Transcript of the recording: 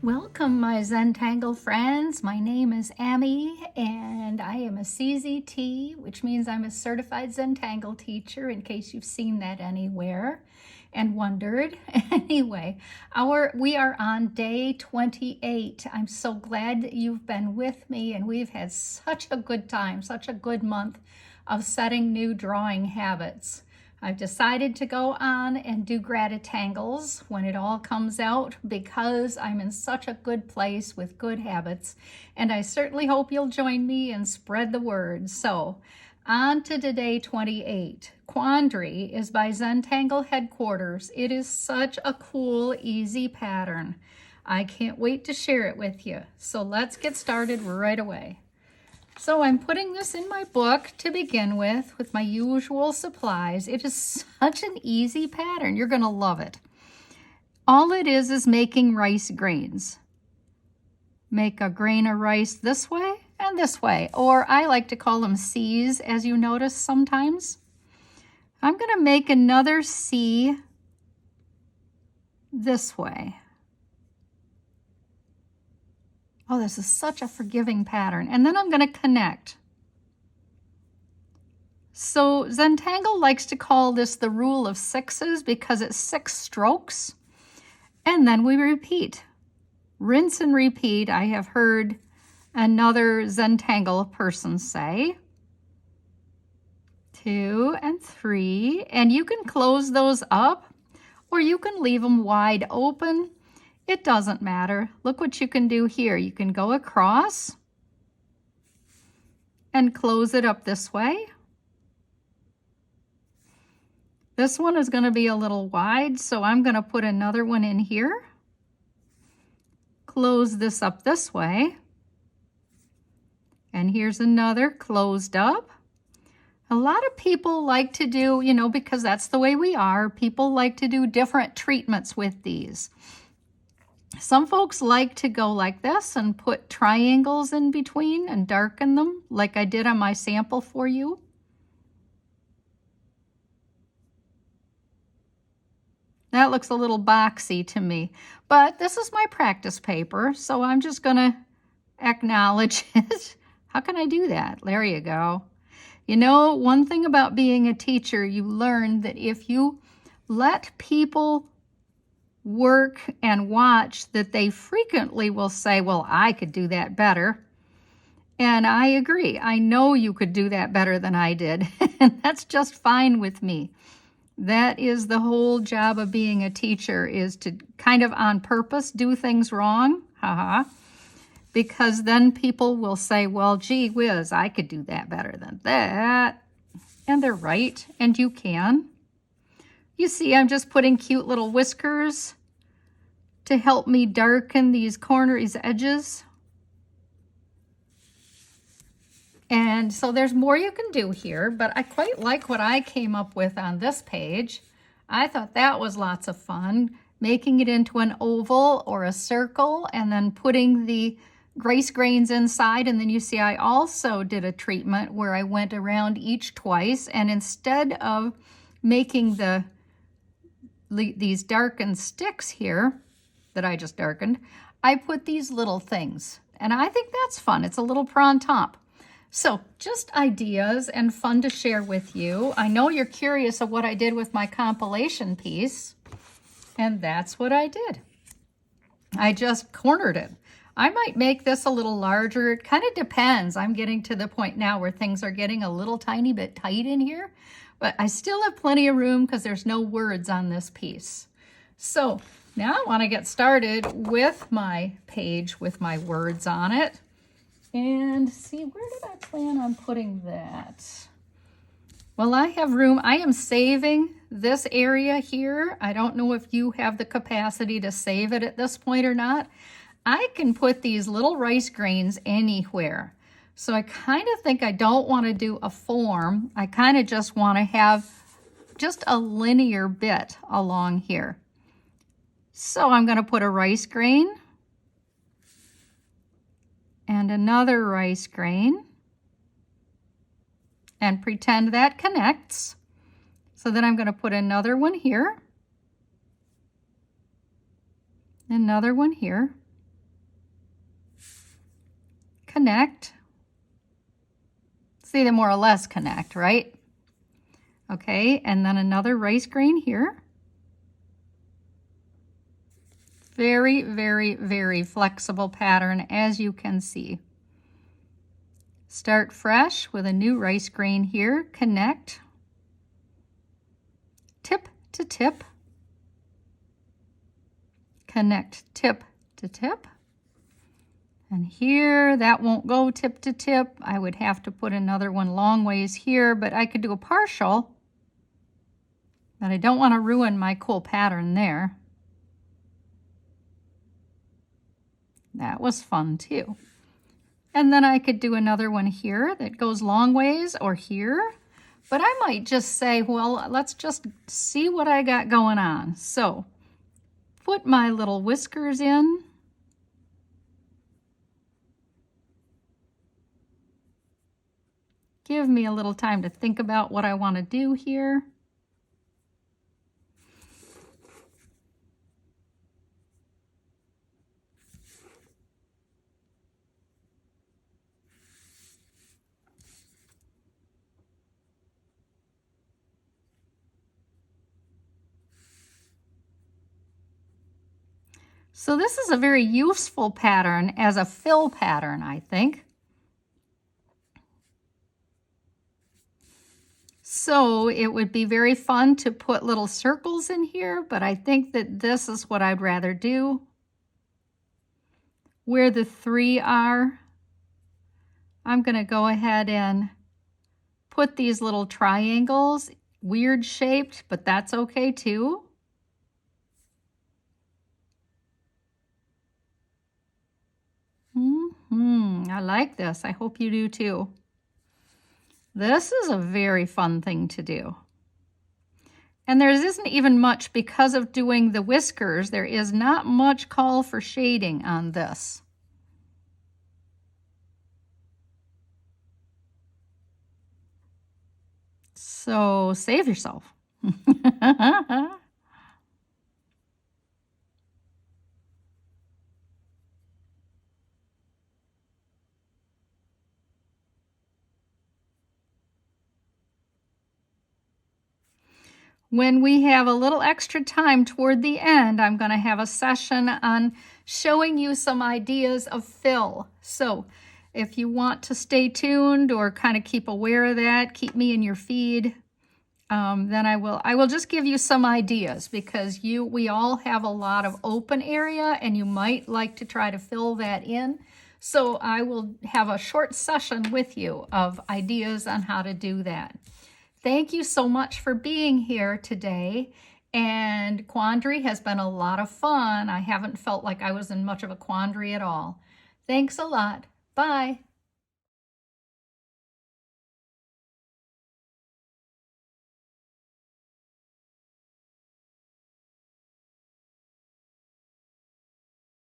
Welcome, my Zentangle friends. My name is Amy, and I am a CZT, which means I'm a certified Zentangle teacher, in case you've seen that anywhere and wondered. Anyway, we are on day 28. I'm so glad that you've been with me, and we've had such a good time, such a good month of setting new drawing habits. I've decided to go on and do Gratitangles when it all comes out because I'm in such a good place with good habits, and I certainly hope you'll join me and spread the word. So, on to day 28. Quandary is by Zentangle Headquarters. It is such a cool, easy pattern. I can't wait to share it with you. So let's get started right away. So I'm putting this in my book to begin with my usual supplies. It is such an easy pattern. You're going to love it. All it is making rice grains. Make a grain of rice this way and this way, or I like to call them C's, as you notice sometimes. I'm going to make another C this way. Oh, this is such a forgiving pattern. And then I'm going to connect. So Zentangle likes to call this the rule of sixes because it's 6 strokes. And then we repeat. Rinse and repeat. I have heard another Zentangle person say. 2 and 3. And you can close those up or you can leave them wide open. It doesn't matter. Look what you can do here. You can go across and close it up this way. This one is going to be a little wide, so I'm going to put another one in here. Close this up this way. And here's another closed up. A lot of people like to do, because that's the way we are, people like to do different treatments with these. Some folks like to go like this and put triangles in between and darken them like I did on my sample for you. That looks a little boxy to me, but this is my practice paper, so I'm just going to acknowledge it. How can I do that? There you go. One thing about being a teacher, you learn that if you let people work and watch, that they frequently will say, well, I could do that better. And I agree. I know you could do that better than I did. And that's just fine with me. That is the whole job of being a teacher, is to kind of on purpose do things wrong. Because then people will say, well, gee whiz, I could do that better than that. And they're right, and you can. You see, I'm just putting cute little whiskers to help me darken these edges. And so there's more you can do here, but I quite like what I came up with on this page. I thought that was lots of fun, making it into an oval or a circle and then putting the rice grains inside. And then you see I also did a treatment where I went around each twice, and instead of making these darkened sticks here that I just darkened, I put these little things. And I think that's fun. It's a little printemps. So just ideas and fun to share with you. I know you're curious of what I did with my compilation piece, and that's what I did. I just cornered it. I might make this a little larger. It kind of depends. I'm getting to the point now where things are getting a little tiny bit tight in here, but I still have plenty of room because there's no words on this piece. So now I want to get started with my page with my words on it. And see, where did I plan on putting that? Well, I have room. I am saving this area here. I don't know if you have the capacity to save it at this point or not. I can put these little rice grains anywhere. So I kind of think I don't want to do a form. I kind of just want to have just a linear bit along here. So I'm going to put a rice grain and another rice grain and pretend that connects. So then I'm going to put another one here, another one here, connect. See, they more or less connect, right? Okay, and then another rice grain here. Very, very, very flexible pattern, as you can see. Start fresh with a new rice grain here, connect, tip to tip, connect tip to tip, and here that won't go tip to tip. I would have to put another one long ways here, but I could do a partial, but I don't want to ruin my cool pattern there. That was fun too. And then I could do another one here that goes long ways or here. But I might just say, well, let's just see what I got going on. So put my little whiskers in. Give me a little time to think about what I want to do here. So this is a very useful pattern as a fill pattern, I think. So it would be very fun to put little circles in here, but I think that this is what I'd rather do. Where the 3 are, I'm going to go ahead and put these little triangles, weird shaped, but that's okay too. I like this. I hope you do too. This is a very fun thing to do. And there isn't even much, because of doing the whiskers, there is not much call for shading on this. So save yourself. When we have a little extra time toward the end, I'm going to have a session on showing you some ideas of fill. So if you want to stay tuned or kind of keep aware of that, keep me in your feed, then I will just give you some ideas, because we all have a lot of open area and you might like to try to fill that in. So I will have a short session with you of ideas on how to do that. Thank you so much for being here today. And Quandary has been a lot of fun. I haven't felt like I was in much of a quandary at all. Thanks a lot. Bye.